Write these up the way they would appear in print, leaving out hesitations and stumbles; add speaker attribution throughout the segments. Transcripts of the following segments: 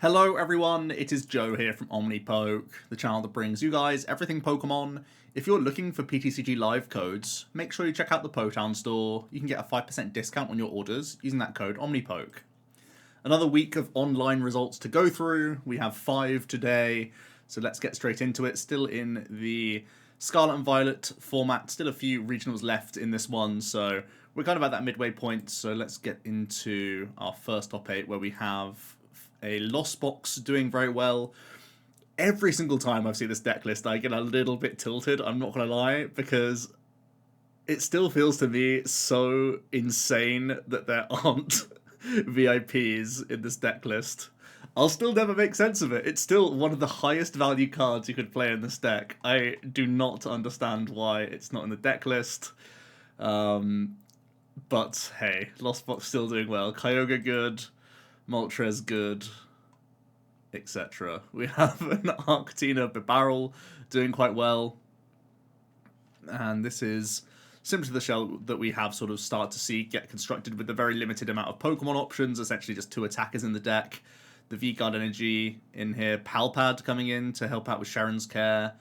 Speaker 1: Hello everyone, it is Joe here from OmniPoke, the channel that brings you guys everything Pokemon. If you're looking for PTCG live codes, make sure you check out the Potown store. You can get a 5% discount on your orders using that code OmniPoke. Another week of online results to go through. We have 5 today, so let's get straight into it. Still in the Scarlet and Violet format, still a few regionals left in this one, so we're kind of at that midway point, so let's get into our first top 8 where we have a Lost Box doing very well. Every single time I've seen this deck list, I get a little bit tilted, I'm not going to lie, because it still feels to me so insane that there aren't VIPs in this deck list. I'll still never make sense of it. It's still one of the highest value cards you could play in this deck. I do not understand why it's not in the deck list. But hey, Lost Box still doing well. Kyogre good. Moltres good, etc. We have an Arctina Bibarel doing quite well. And this is simply the shell that we have sort of start to see get constructed with a very limited amount of Pokemon options, essentially just 2 attackers in the deck. The V-Guard energy in here, Palpad coming in to help out with Sharon's Care,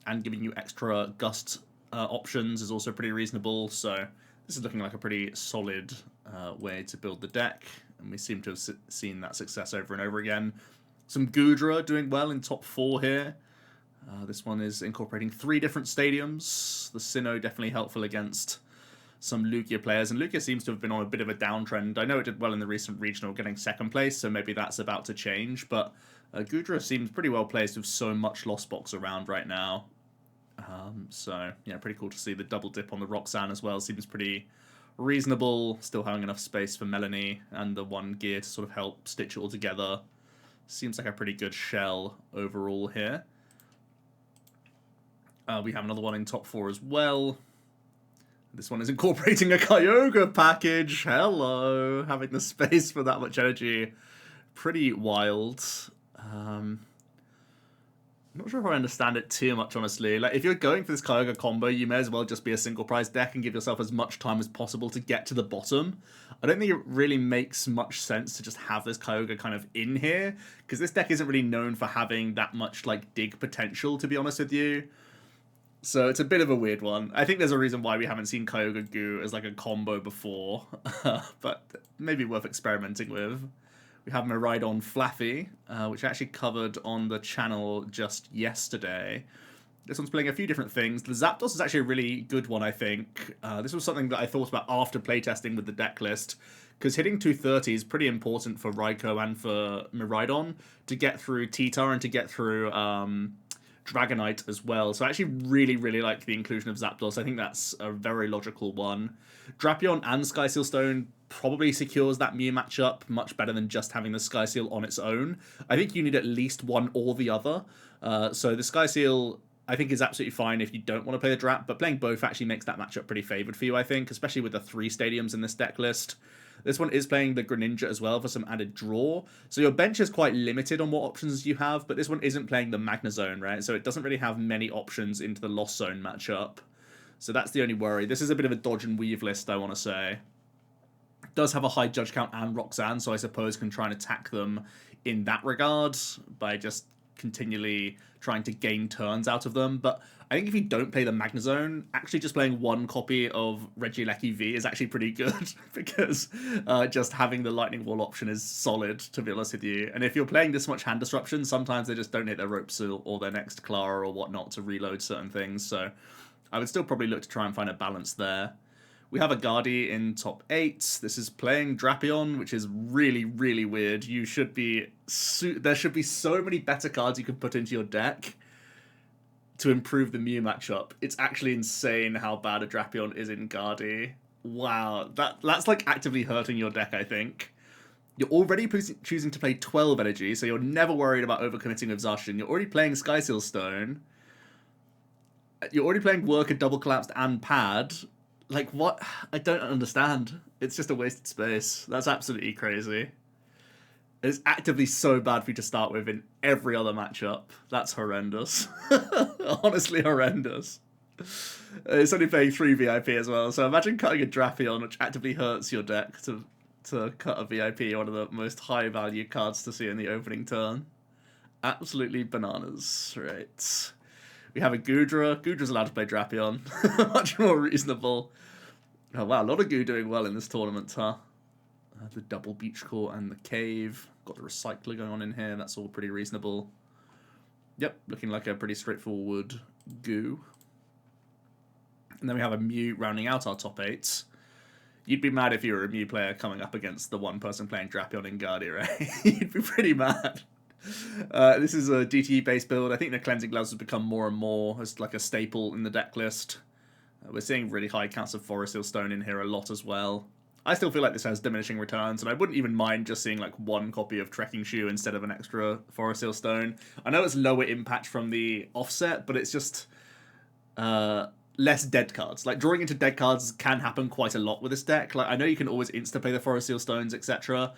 Speaker 1: and giving you extra Gust options is also pretty reasonable, so this is looking like a pretty solid way to build the deck, and we seem to have seen that success over and over again. Some Goodra doing well in top 4 here. This one is incorporating 3 different stadiums. The Sinnoh definitely helpful against some Lugia players, and Lugia seems to have been on a bit of a downtrend. I know it did well in the recent regional, getting 2nd place, so maybe that's about to change, but Goodra seems pretty well placed with so much Lost Box around right now. So, yeah, pretty cool to see the double dip on the Roxanne as well. Seems pretty reasonable, still having enough space for Melanie and the 1 gear to sort of help stitch it all together. Seems like a pretty good shell overall here. We have another one in top 4 as well. This one is incorporating a Kyogre package. Hello! Having the space for that much energy. Pretty wild. I'm not sure if I understand it too much, honestly. Like, if you're going for this Kyogre combo, you may as well just be a single prize deck and give yourself as much time as possible to get to the bottom. I don't think it really makes much sense to just have this Kyogre kind of in here, because this deck isn't really known for having that much, like, dig potential, to be honest with you. So it's a bit of a weird one. I think there's a reason why we haven't seen Kyogre Goo as, like, a combo before, but maybe worth experimenting with. We have Miraidon Flaffy, which I actually covered on the channel just yesterday. This one's playing a few different things. The Zapdos is actually a really good one, I think. This was something that I thought about after playtesting with the deck list, because hitting 230 is pretty important for Raikou and for Miraidon to get through T-Tar and to get through Dragonite as well. So I actually really like the inclusion of Zapdos. I think that's a very logical one. Drapion and Skyseal Stone probably secures that Mew matchup much better than just having the Skyseal on its own. I think you need at least one or the other. So the Skyseal, I think, is absolutely fine if you don't want to play the Drap, but playing both actually makes that matchup pretty favoured for you, I think, especially with the 3 stadiums in this deck list. This one is playing the Greninja as well for some added draw. So your bench is quite limited on what options you have, but this one isn't playing the Magnezone, right? So it doesn't really have many options into the Lost Zone matchup. So that's the only worry. This is a bit of a dodge and weave list, I want to say. It does have a high Judge Count and Roxanne, so I suppose can try and attack them in that regard by just continually trying to gain turns out of them. But I think if you don't play the Magnezone, actually just playing 1 copy of Regieleki V is actually pretty good, because just having the Lightning Wall option is solid, to be honest with you. And if you're playing this much hand disruption, sometimes they just don't hit their ropes or their next Clara or whatnot to reload certain things, so I would still probably look to try and find a balance there. We have a Guardi in top 8. This is playing Drapion, which is really weird. You should be... there should be so many better cards you can put into your deck to improve the Mew matchup. It's actually insane how bad a Drapion is in Guardi. Wow, that's like actively hurting your deck, I think. You're already choosing to play 12 energy, so you're never worried about overcommitting with Zacian. You're already playing Skyseal Stone. You're already playing Worker, Double Collapsed, and Pad. Like, what? I don't understand. It's just a wasted space. That's absolutely crazy. It's actively so bad for you to start with in every other matchup. That's horrendous. Honestly horrendous. It's only playing 3 VIP as well, so imagine cutting a Drapion, which actively hurts your deck to to cut a VIP, one of the most high value cards to see in the opening turn. Absolutely bananas, right? We have a Goodra. Goodra's allowed to play Drapion. Much more reasonable. Oh wow, a lot of Goo doing well in this tournament, huh? The double beach court and the cave. Got the recycler going on in here. That's all pretty reasonable. Yep, looking like a pretty straightforward Goo. And then we have a Mew rounding out our top 8. You'd be mad if you were a Mew player coming up against the one person playing Drapion and Guardia, right? You'd be pretty mad. This is a DTE-based build. I think the Cleansing Gloves has become more and more as like a staple in the deck list. We're seeing really high counts of Forest Seal Stone in here a lot as well. I still feel like this has diminishing returns, and I wouldn't even mind just seeing like one copy of Trekking Shoe instead of an extra Forest Seal Stone. I know it's lower impact from the offset, but it's just less dead cards. Like, drawing into dead cards can happen quite a lot with this deck. Like, I know you can always insta-play the Forest Seal Stones, etc.,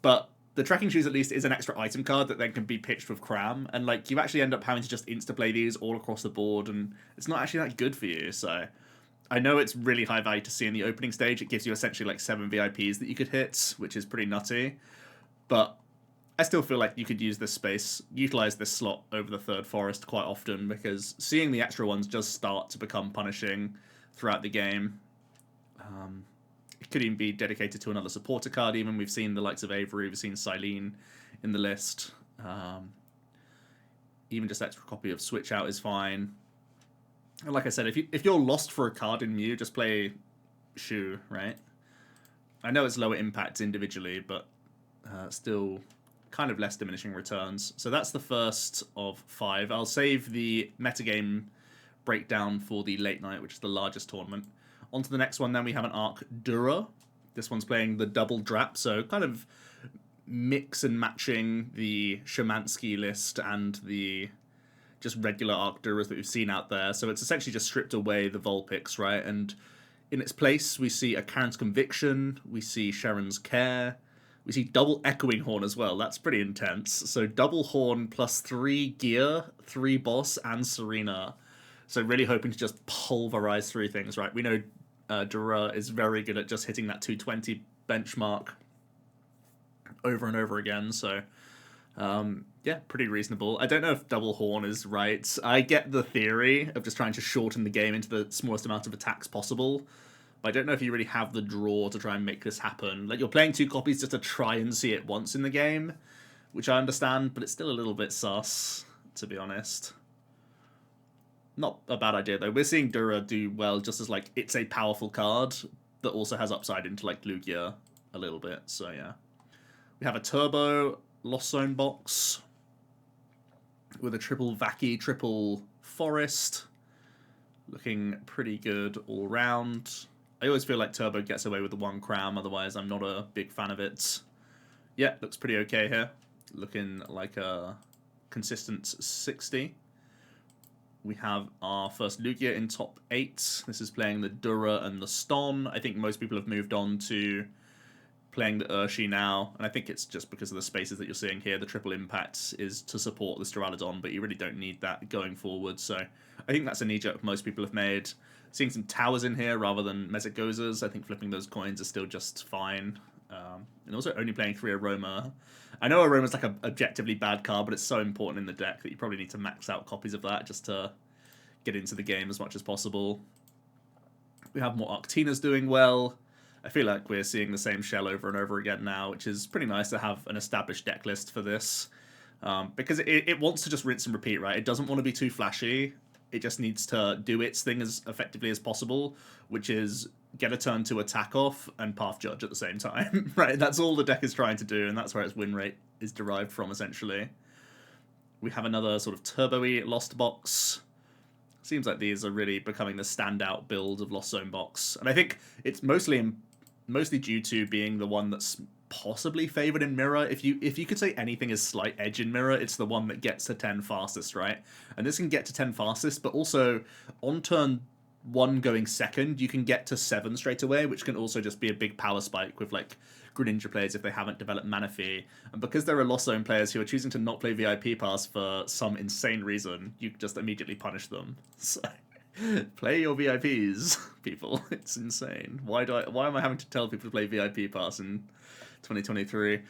Speaker 1: but the Trekking Shoes at least is an extra item card that then can be pitched with Cram, and like you actually end up having to just insta-play these all across the board, and it's not actually that good for you, so... I know it's really high value to see in the opening stage. It gives you essentially like 7 VIPs that you could hit, which is pretty nutty. But I still feel like you could use this space, utilize this slot over the third forest quite often, because seeing the extra ones does start to become punishing throughout the game. It could even be dedicated to another supporter card even. We've seen the likes of Avery, we've seen Silene in the list. Even just extra copy of Switch Out is fine. And like I said, if you're lost for a card in Mew, just play Shoe, right? I know it's lower impact individually, but still kind of less diminishing returns. So that's the first of 5. I'll save the metagame breakdown for the late night, which is the largest tournament. On to the next one, then we have an Arc Dura. This one's playing the double Drap, so kind of mix and matching the Shemansky list and the... just regular Arc Duras that we've seen out there. So it's essentially just stripped away the Vulpix, right? And in its place, we see a Karen's Conviction, we see Sharon's Care, we see double Echoing Horn as well. That's pretty intense. So double Horn plus 3 Gear, 3 Boss, and Serena. So really hoping to just pulverize through things, right? We know Dura is very good at just hitting that 220 benchmark over and over again, so... yeah, pretty reasonable. I don't know if double horn is right. I get the theory of just trying to shorten the game into the smallest amount of attacks possible, but I don't know if you really have the draw to try and make this happen. Like, you're playing 2 copies just to try and see it once in the game, which I understand, but it's still a little bit sus, to be honest. Not a bad idea, though. We're seeing Dura do well just as, like, it's a powerful card that also has upside into, like, Lugia a little bit, so yeah. We have a Turbo Lost Zone box with a triple Vaki, triple Forest. Looking pretty good all round. I always feel like Turbo gets away with the 1 Cram, otherwise I'm not a big fan of it. Yeah, looks pretty okay here. Looking like a consistent 60. We have our first Lugia in top 8. This is playing the Dura and the Ston. I think most people have moved on to playing the Urshi now, and I think it's just because of the spaces that you're seeing here. The triple impact is to support the Duraludon, but you really don't need that going forward, so I think that's a knee-jerk most people have made. Seeing some towers in here rather than Mezigozas, I think flipping those coins is still just fine. And also only playing 3 Aroma. I know Aroma's like an objectively bad card, but it's so important in the deck that you probably need to max out copies of that just to get into the game as much as possible. We have more Arctinas doing well. I feel like we're seeing the same shell over and over again now, which is pretty nice to have an established deck list for this. Because it wants to just rinse and repeat, right? It doesn't want to be too flashy. It just needs to do its thing as effectively as possible, which is get a turn to attack off and Path Judge at the same time, right? That's all the deck is trying to do, and that's where its win rate is derived from, essentially. We have another sort of turbo-y Lost Box. Seems like these are really becoming the standout build of Lost Zone Box. And I think it's mostly due to being the one that's possibly favored in Mirror. If you could say anything is slight edge in Mirror, it's the one that gets to 10 fastest, right? And this can get to 10 fastest, but also on turn 1 going second, you can get to 7 straight away, which can also just be a big power spike with like Greninja players if they haven't developed Manaphy. And because there are Lost Zone players who are choosing to not play VIP Pass for some insane reason, you just immediately punish them. So Play your VIPs, people. It's insane. Why am I having to tell people to play VIP Pass in 2023?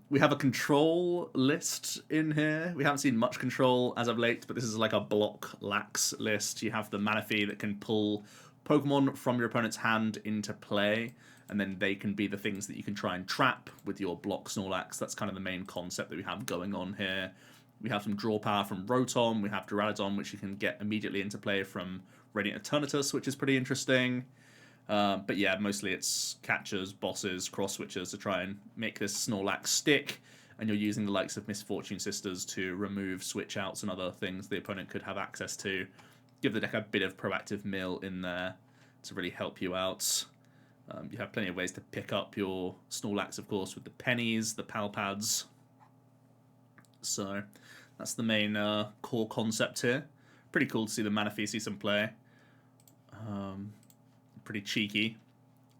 Speaker 1: We have a control list in here. We haven't seen much control as of late, but this is like a block lax list. You have the Manaphy that can pull Pokemon from your opponent's hand into play, and then they can be the things that you can try and trap with your block Snorlax. That's kind of the main concept that we have going on here. We have some draw power from Rotom. We have Duraludon, which you can get immediately into play from Radiant Eternatus, which is pretty interesting. But yeah, mostly it's catchers, bosses, cross switchers to try and make this Snorlax stick. And you're using the likes of Misfortune Sisters to remove switch outs and other things the opponent could have access to. Give the deck a bit of proactive mill in there to really help you out. You have plenty of ways to pick up your Snorlax, of course, with the pennies, the Palpads. So that's the main core concept here. Pretty cool to see the Manaphy see some play. Pretty cheeky.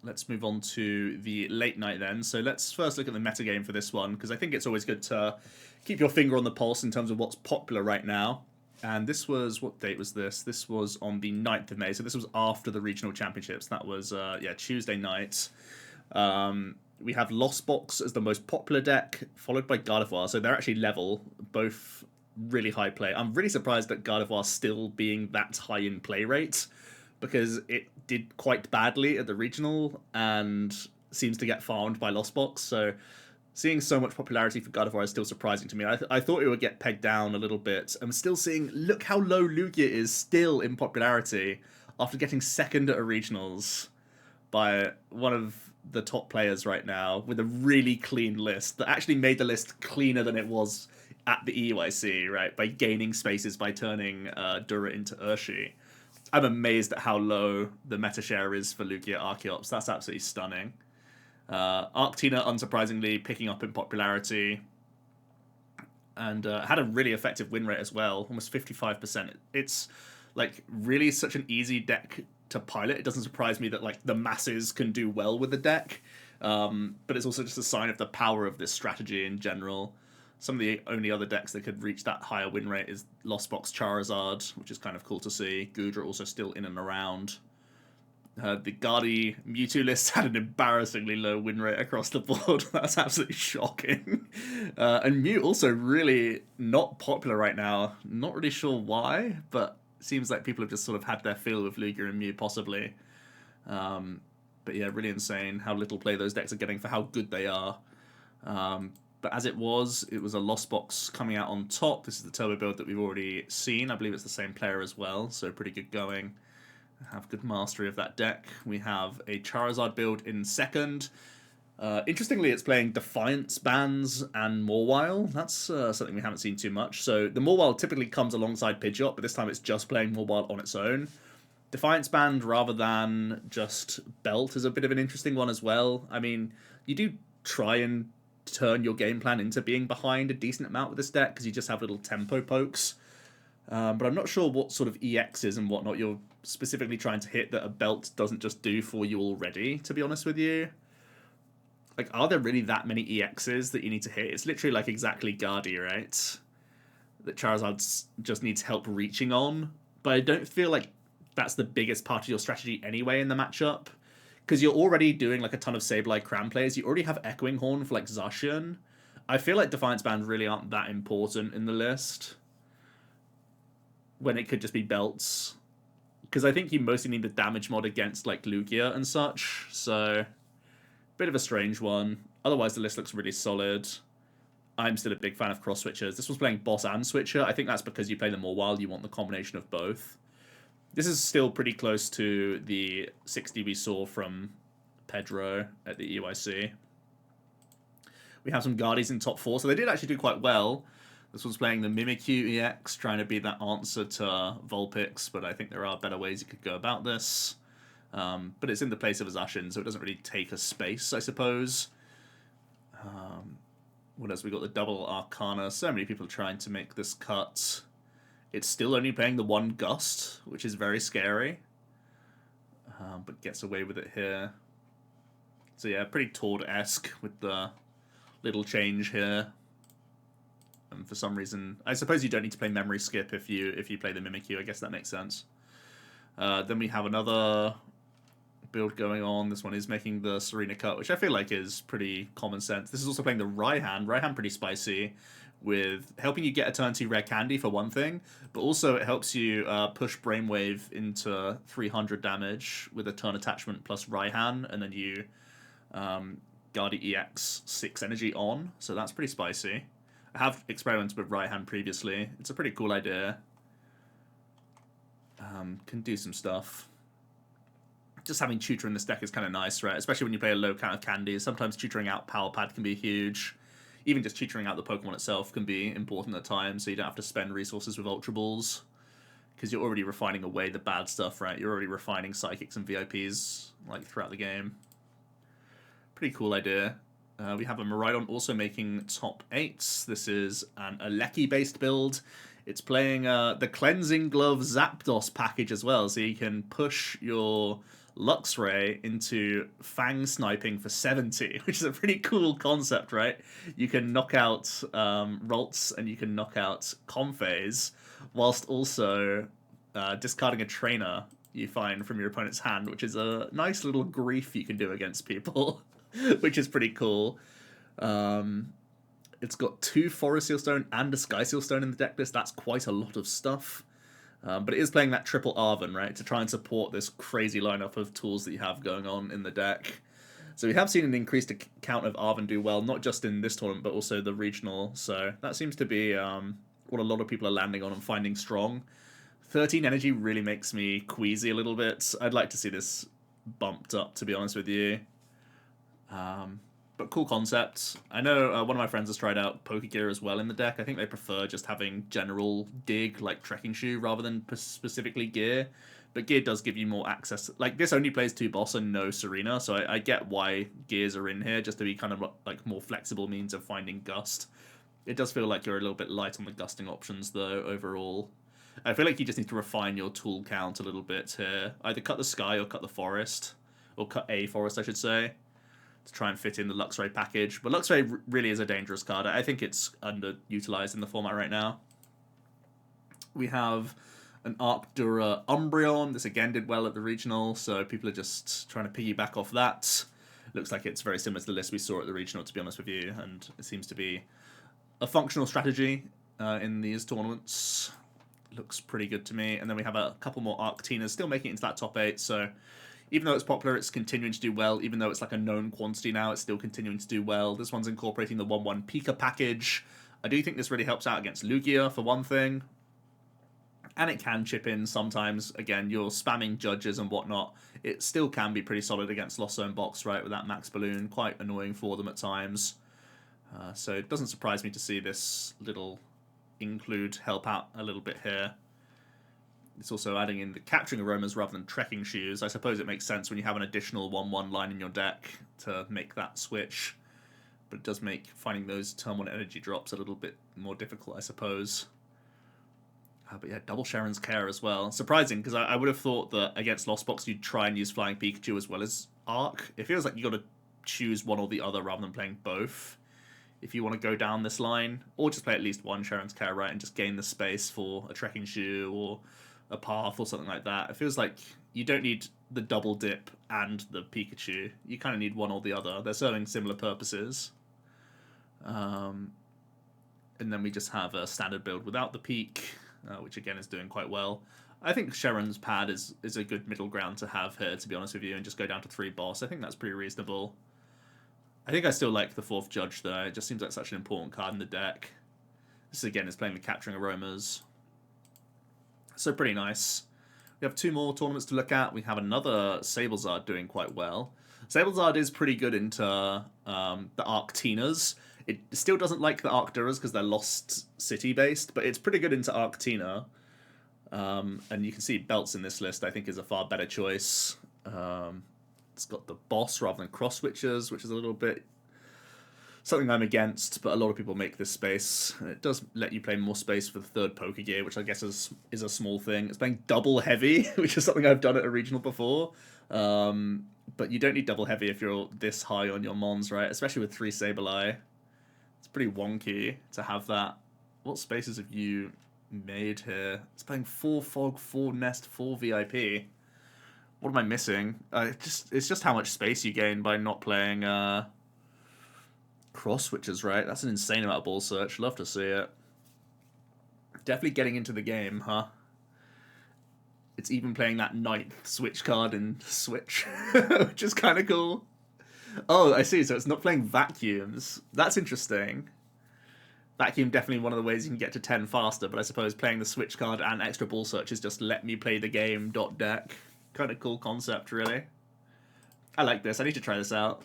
Speaker 1: Let's move on to the late night then. So let's first look at the metagame for this one, because I think it's always good to keep your finger on the pulse in terms of what's popular right now. And this was, what date was this? This was on the 9th of May, so this was after the regional championships. That was, Tuesday night. We have Lost Box as the most popular deck, followed by Gardevoir. So they're actually level, both really high play. I'm really surprised that Gardevoir still being that high in play rate, because it did quite badly at the regional and seems to get farmed by Lost Box. So seeing so much popularity for Gardevoir is still surprising to me. I thought it would get pegged down a little bit. I'm still seeing, look how low Lugia is still in popularity after getting second at a regionals by one of the top players right now with a really clean list that actually made the list cleaner than it was at the EUIC, right? By gaining spaces by turning Dura into Urshi. I'm amazed at how low the meta share is for Lugia Archeops. That's absolutely stunning. Arctina, unsurprisingly, picking up in popularity. And had a really effective win rate as well, almost 55%. It's like really such an easy deck to pilot. It doesn't surprise me that like the masses can do well with the deck, but it's also just a sign of the power of this strategy in general. Some of the only other decks that could reach that higher win rate is Lost Box Charizard, which is kind of cool to see. Goodra also still in and around. The Guardy Mewtwo list had an embarrassingly low win rate across the board. That's absolutely shocking. And Mew also really not popular right now. Not really sure why, but it seems like people have just sort of had their fill with Lugia and Mew possibly. But yeah, really insane how little play those decks are getting for how good they are. But as it was a Lost Box coming out on top. This is the turbo build that we've already seen. I believe it's the same player as well, so pretty good going. Have good mastery of that deck. We have a Charizard build in second. Interestingly, it's playing Defiance bans and Mawile. That's something we haven't seen too much. So the Mawile typically comes alongside Pidgeot, but this time it's just playing Mawile on its own. Defiance band rather than just Belt is a bit of an interesting one as well. I mean, you do try and turn your game plan into being behind a decent amount with this deck because you just have little tempo pokes. But I'm not sure what sort of EXs and whatnot you're specifically trying to hit that a Belt doesn't just do for you already, to be honest with you. Like, are there really that many EXs that you need to hit? It's literally like exactly Guardy, right? That Charizard just needs help reaching on. But I don't feel like that's the biggest part of your strategy anyway in the matchup. Because you're already doing like a ton of Sableye Cram plays. You already have Echoing Horn for like Zacian. I feel like Defiance Band really aren't that important in the list, when it could just be Belts. Because I think you mostly need the damage mod against like Lugia and such. So, bit of a strange one. Otherwise, the list looks really solid. I'm still a big fan of cross switchers. This was playing Boss and Switcher. I think that's because you play them more while you want the combination of both. This is still pretty close to the 60 we saw from Pedro at the EUIC. We have some Guardies in top 4, so they did actually do quite well. This was playing the Mimikyu EX, trying to be that answer to Vulpix, but I think there are better ways you could go about this. But it's in the place of a Zacian, so it doesn't really take a space, I suppose. What else? We got the double Arcana. So many people trying to make this cut. It's still only playing the one Gust, which is very scary. But gets away with it here. So yeah, pretty Tord-esque with the little change here. And for some reason, I suppose you don't need to play Memory Skip if you play the Mimikyu. I guess that makes sense. Then we have another build going on. This one is making the Serena Cut, which I feel like is pretty common sense. This is also playing the Raihan. Raihan pretty spicy, with helping you get a turn 2 rare candy for one thing, but also it helps you push Brainwave into 300 damage with a turn attachment plus Raihan, and then you Guardi EX 6 energy on, so that's pretty spicy. I have experimented with Raihan previously. It's a pretty cool idea. Can do some stuff. Just having tutor in this deck is kind of nice, right? Especially when you play a low count of candies. Sometimes tutoring out Power Pad can be huge. Even just tutoring out the Pokemon itself can be important at times, so you don't have to spend resources with Ultra Balls. Because you're already refining away the bad stuff, right? You're already refining Psychics and VIPs like throughout the game. Pretty cool idea. We have a Miraidon also making top 8s. This is an Aleki-based build. It's playing the Cleansing Glove Zapdos package as well, so you can push your Luxray into Fang Sniping for 70, which is a pretty cool concept, right? You can knock out Ralts and you can knock out Comphase, whilst also discarding a trainer you find from your opponent's hand, which is a nice little grief you can do against people, which is pretty cool. It's got 2 Forest Seal Stone and a Sky Seal Stone in the deck list. That's quite a lot of stuff. But it is playing that triple Arven, right, to try and support this crazy lineup of tools that you have going on in the deck. So we have seen an increased count of Arven do well, not just in this tournament, but also the regional. So that seems to be what a lot of people are landing on and finding strong. 13 energy really makes me queasy a little bit. I'd like to see this bumped up, to be honest with you. But cool concept. I know one of my friends has tried out Pokegear as well in the deck. I think they prefer just having general dig, like Trekking Shoe, rather than specifically Gear. But Gear does give you more access. Like, this only plays 2 boss and no Serena, so I get why Gears are in here, just to be kind of like more flexible means of finding Gust. It does feel like you're a little bit light on the Gusting options, though, overall. I feel like you just need to refine your tool count a little bit here. Either cut the Sky or cut the Forest. Or cut a Forest, I should say, to try and fit in the Luxray package. But Luxray really is a dangerous card. I think it's underutilized in the format right now. We have an Arcdura Umbreon. This again did well at the regional, so people are just trying to piggyback off that. Looks like it's very similar to the list we saw at the regional, to be honest with you, and it seems to be a functional strategy in these tournaments. Looks pretty good to me. And then we have a couple more Arctinas still making it into that top 8, so even though it's popular, it's continuing to do well. Even though it's like a known quantity now, it's still continuing to do well. This one's incorporating the 1/1 Pika package. I do think this really helps out against Lugia, for one thing. And it can chip in sometimes. Again, you're spamming judges and whatnot. It still can be pretty solid against Lost Zone Box, right, with that Max Balloon. Quite annoying for them at times. So it doesn't surprise me to see this little include help out a little bit here. It's also adding in the Capturing Aromas rather than Trekking Shoes. I suppose it makes sense when you have an additional 1/1 line in your deck to make that switch. But it does make finding those turn 1 energy drops a little bit more difficult, I suppose. But yeah, double Sharon's Care as well. Surprising, because I would have thought that against Lost Box you'd try and use Flying Pikachu as well as Arc. It feels like you got to choose one or the other rather than playing both if you want to go down this line. Or just play at least one Sharon's Care, right, and just gain the space for a Trekking Shoe or a Path or something like that. It feels like you don't need the double dip and the Pikachu. You kind of need one or the other. They're serving similar purposes. And then we just have a standard build without the peak, which again is doing quite well. I think Sharon's Pad is a good middle ground to have here, to be honest with you, and just go down to 3 boss. I think that's pretty reasonable. I think I still like the 4th Judge, though. It just seems like such an important card in the deck. This, again, is playing the Capturing Aromas. So pretty nice. We have 2 more tournaments to look at. We have another Sablezard doing quite well. Sablezard is pretty good into the Arctinas. It still doesn't like the Arcduras because they're Lost City based, but it's pretty good into Arctina. And you can see Belts in this list, I think, is a far better choice. It's got the Boss rather than Cross Switchers, which is a little bit something I'm against, but a lot of people make this space. It does let you play more space for the 3rd Pokegear, which I guess is a small thing. It's playing double heavy, which is something I've done at a regional before. But you don't need double heavy if you're this high on your Mons, right? Especially with 3 Sableye. It's pretty wonky to have that. What spaces have you made here? It's playing 4 Fog, 4 Nest, 4 VIP. What am I missing? It's just how much space you gain by not playing cross switches, right? That's an insane amount of ball search. Love to see it. Definitely getting into the game, huh? It's even playing that 9th switch card in Switch, which is kind of cool. Oh, I see. So it's not playing vacuums. That's interesting. Vacuum definitely one of the ways you can get to 10 faster, but I suppose playing the Switch card and extra ball search is just let me play the game .deck. Kind of cool concept, really. I like this. I need to try this out.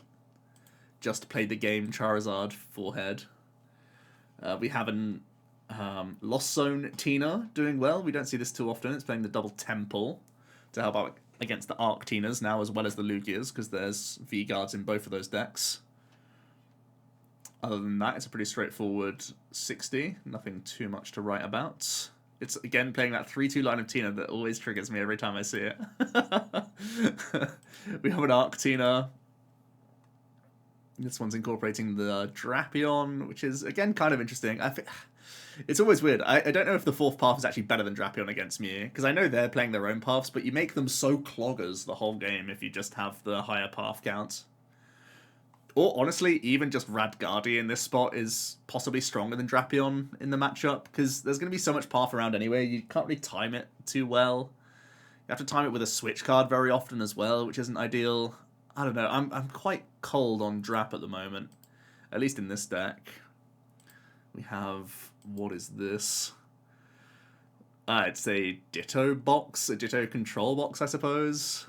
Speaker 1: Just play the game Charizard forehead. We have an Lost Zone Tina doing well. We don't see this too often. It's playing the double Temple to help out against the Arc Tinas now, as well as the Lugias, because there's V-Guards in both of those decks. Other than that, it's a pretty straightforward 60. Nothing too much to write about. It's, again, playing that 3-2 line of Tina that always triggers me every time I see it. We have an Arc Tina. This one's incorporating the Drapion, which is, again, kind of interesting. It's always weird. I don't know if the 4th path is actually better than Drapion against Mew, because I know they're playing their own paths, but you make them so cloggers the whole game if you just have the higher path count. Or, honestly, even just Radgardy in this spot is possibly stronger than Drapion in the matchup, because there's going to be so much path around anyway, you can't really time it too well. You have to time it with a switch card very often as well, which isn't ideal. I don't know, I'm quite cold on Drap at the moment, at least in this deck. We have, what is this? It's a Ditto box, a Ditto control box, I suppose.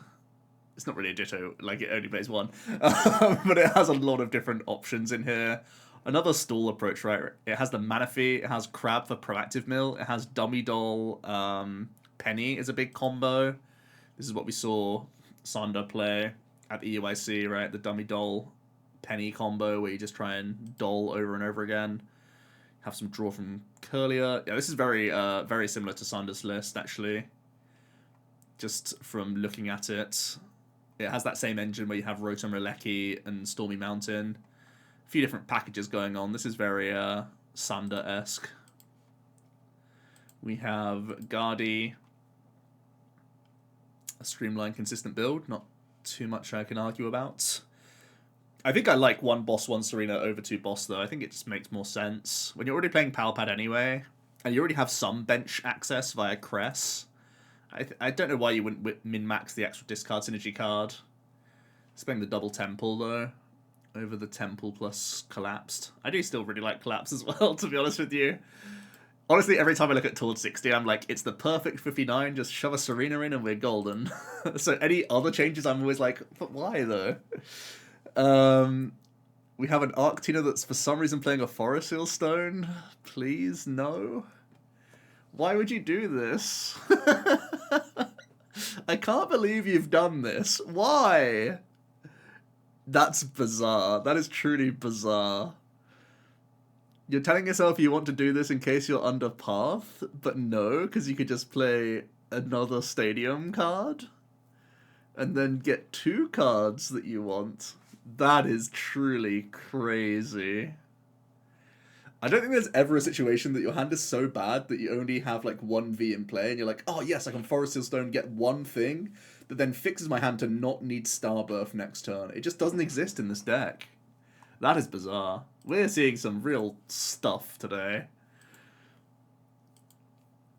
Speaker 1: It's not really a Ditto, like it only plays one. But it has a lot of different options in here. Another stall approach, right? It has the Manaphy, it has Crab for Proactive Mill, it has Dummy Doll, Penny is a big combo. This is what we saw Sander play at the EYC, right? The Dummy Doll Penny combo where you just try and doll over and over again. Have some draw from Curlier. Yeah, this is very very similar to Sander's list, actually. Just from looking at it. It has that same engine where you have Rotom Relecki and Stormy Mountain. A few different packages going on. This is very Sander-esque. We have Guardy. A streamlined, consistent build. Not too much I can argue about. I think I like 1 boss, 1 Serena over 2 boss, though. I think it just makes more sense. When you're already playing Palpad anyway, and you already have some bench access via Cress, I don't know why you wouldn't min-max the extra discard synergy card. It's playing the double Temple, though, over the Temple plus Collapsed. I do still really like Collapse as well, to be honest with you. Honestly, every time I look at towards 60, I'm like, it's the perfect 59, just shove a Serena in and we're golden. So any other changes, I'm always like, but why, though? We have an Arctina that's for some reason playing a Forest Hill Stone. Please, no. Why would you do this? I can't believe you've done this. Why? That's bizarre. That is truly bizarre. You're telling yourself you want to do this in case you're under path, but no, because you could just play another stadium card and then get 2 cards that you want. That is truly crazy. I don't think there's ever a situation that your hand is so bad that you only have like 1 V in play and you're like, oh yes, I can Forest Hill Stone, get 1 thing that then fixes my hand to not need Starbirth next turn. It just doesn't exist in this deck. That is bizarre. We're seeing some real stuff today.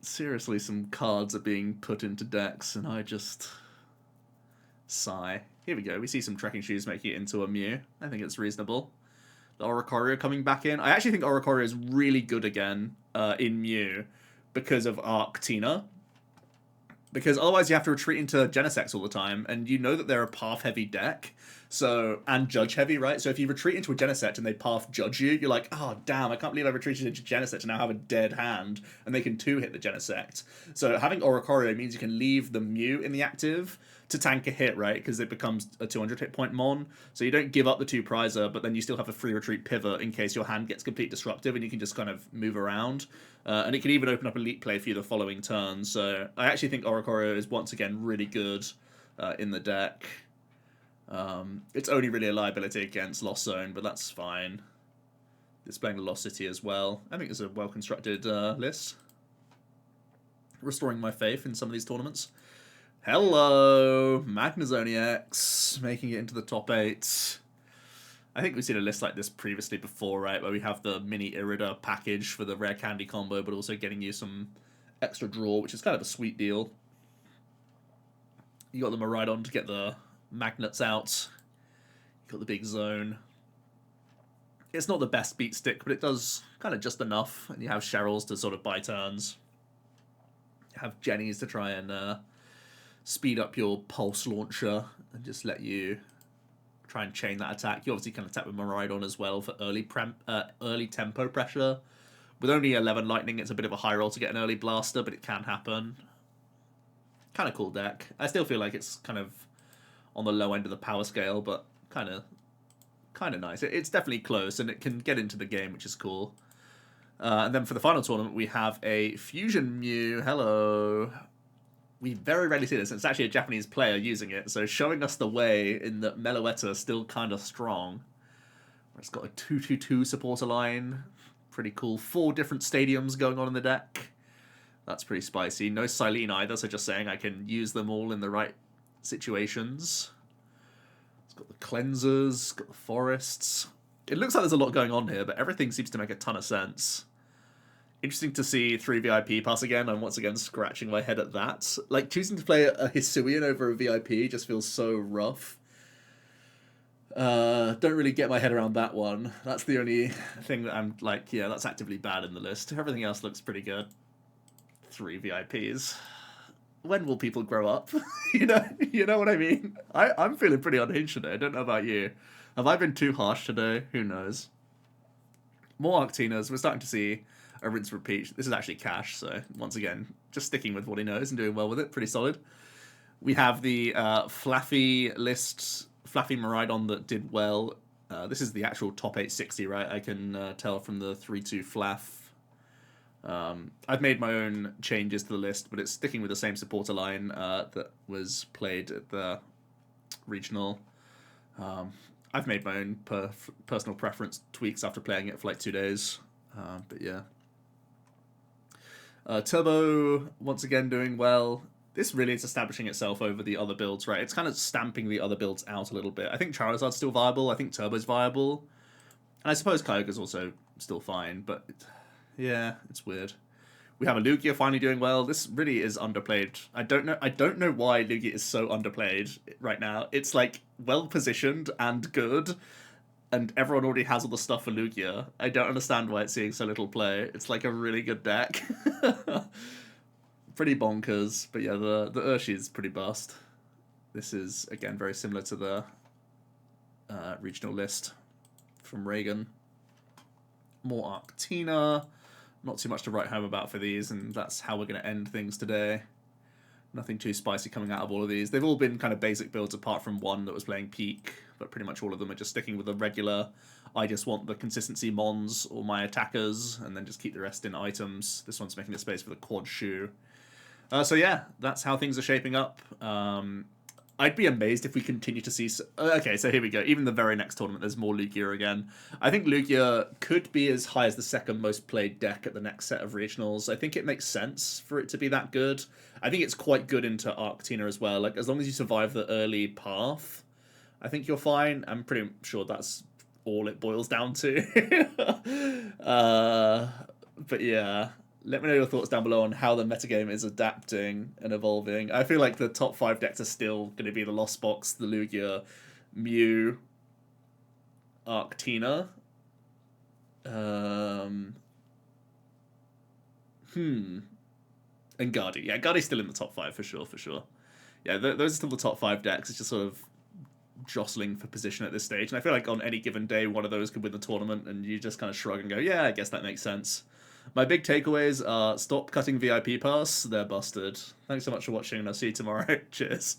Speaker 1: Seriously, some cards are being put into decks and I just sigh. Here we go. We see some Trekking Shoes making it into a Mew. I think it's reasonable. The Oricorio coming back in. I actually think Oricorio is really good again in Mew because of Arctina. Because otherwise you have to retreat into Genesect all the time, and you know that they're a path-heavy deck, and judge-heavy, right? So if you retreat into a Genesect and they path-judge you, you're like, oh, damn, I can't believe I retreated into Genesect and now have a dead hand, and they can 2-hit the Genesect. So having Oricorio means you can leave the Mew in the active to tank a hit, right? Because it becomes a 200 hit point mon. So you don't give up the 2 prizer, but then you still have a free retreat pivot in case your hand gets complete destructive and you can just kind of move around. And it can even open up elite play for you the following turn. So I actually think Oricorio is once again really good in the deck. It's only really a liability against Lost Zone, but that's fine. It's playing the Lost City as well. I think it's a well-constructed list. restoring my faith in some of these tournaments. Hello, Magnezoniax, making it into the top 8. I think we've seen a list like this previously before, right? Where we have the mini Irida package for the rare candy combo, but also getting you some extra draw, which is kind of a sweet deal. You got the Miraidon to get the magnets out. You got the big zone. It's not the best beat stick, but it does kind of just enough. And you have Cheryl's to sort of buy turns. You have Jenny's to try and speed up your pulse launcher and just let you try and chain that attack. You obviously can attack with Miraidon as well for early tempo pressure. With only 11 lightning, it's a bit of a high roll to get an early blaster, but it can happen. Kind of cool deck. I still feel like it's kind of on the low end of the power scale, but kind of nice. It's definitely close, and it can get into the game, which is cool. And then for the final tournament, we have a Fusion Mew. Hello. We very rarely see this, and it's actually a Japanese player using it, so showing us the way in that Meloetta is still kind of strong. It's got a 2-2-2 supporter line. Pretty cool. 4 different stadiums going on in the deck. That's pretty spicy. No Silene either, so just saying I can use them all in the right situations. It's got the cleansers, got the forests. It looks like there's a lot going on here, but everything seems to make a ton of sense. Interesting to see 3 VIP pass again. I'm once again scratching my head at that. Like, choosing to play a Hisuian over a VIP just feels so rough. Don't really get my head around that one. That's the only thing that I'm like, yeah, that's actively bad in the list. Everything else looks pretty good. 3 VIPs. When will people grow up? you know what I mean? I'm feeling pretty unhinged today. I don't know about you. Have I been too harsh today? Who knows? More Arctinas. We're starting to see a rinse repeat. This is actually Cash, so once again, just sticking with what he knows and doing well with it. Pretty solid. We have the Flaffy list, Flaffy Miraidon that did well. This is the actual top 860, right? I can tell from the 3-2 Flaff. I've made my own changes to the list, but it's sticking with the same supporter line that was played at the regional. I've made my own personal preference tweaks after playing it for like 2 days. But yeah. Turbo, once again, doing well. This really is establishing itself over the other builds, right? It's kind of stamping the other builds out a little bit. I think Charizard's still viable. I think Turbo's viable. And I suppose Kyogre's also still fine, but yeah, it's weird. We have a Lugia finally doing well. This really is underplayed. I don't know why Lugia is so underplayed right now. It's like well positioned and good, and everyone already has all the stuff for Lugia. I don't understand why it's seeing so little play. It's like a really good deck. Pretty bonkers, but yeah, the Urshi is pretty bust. This is, again, very similar to the regional list from Reagan. More Arctina. Not too much to write home about for these, and that's how we're going to end things today. Nothing too spicy coming out of all of these. They've all been kind of basic builds apart from one that was playing Peak, but pretty much all of them are just sticking with the regular, I just want the consistency mons or my attackers, and then just keep the rest in items. This one's making a space for the quad shoe. So yeah, that's how things are shaping up. I'd be amazed if we continue to see... okay, so here we go. Even the very next tournament, there's more Lugia again. I think Lugia could be as high as the second most played deck at the next set of regionals. I think it makes sense for it to be that good. I think it's quite good into Arctina as well. Like, as long as you survive the early path, I think you're fine. I'm pretty sure that's all it boils down to. But yeah... Let me know your thoughts down below on how the metagame is adapting and evolving. I feel like the top 5 decks are still going to be the Lost Box, the Lugia, Mew, Arctina. And Guardy. Yeah, Guardy's still in the top 5 for sure. Yeah, those are still the top 5 decks. It's just sort of jostling for position at this stage. And I feel like on any given day, one of those could win the tournament, and you just kind of shrug and go, yeah, I guess that makes sense. My big takeaways are stop cutting VIP pass, they're busted. Thanks so much for watching, and I'll see you tomorrow. Cheers.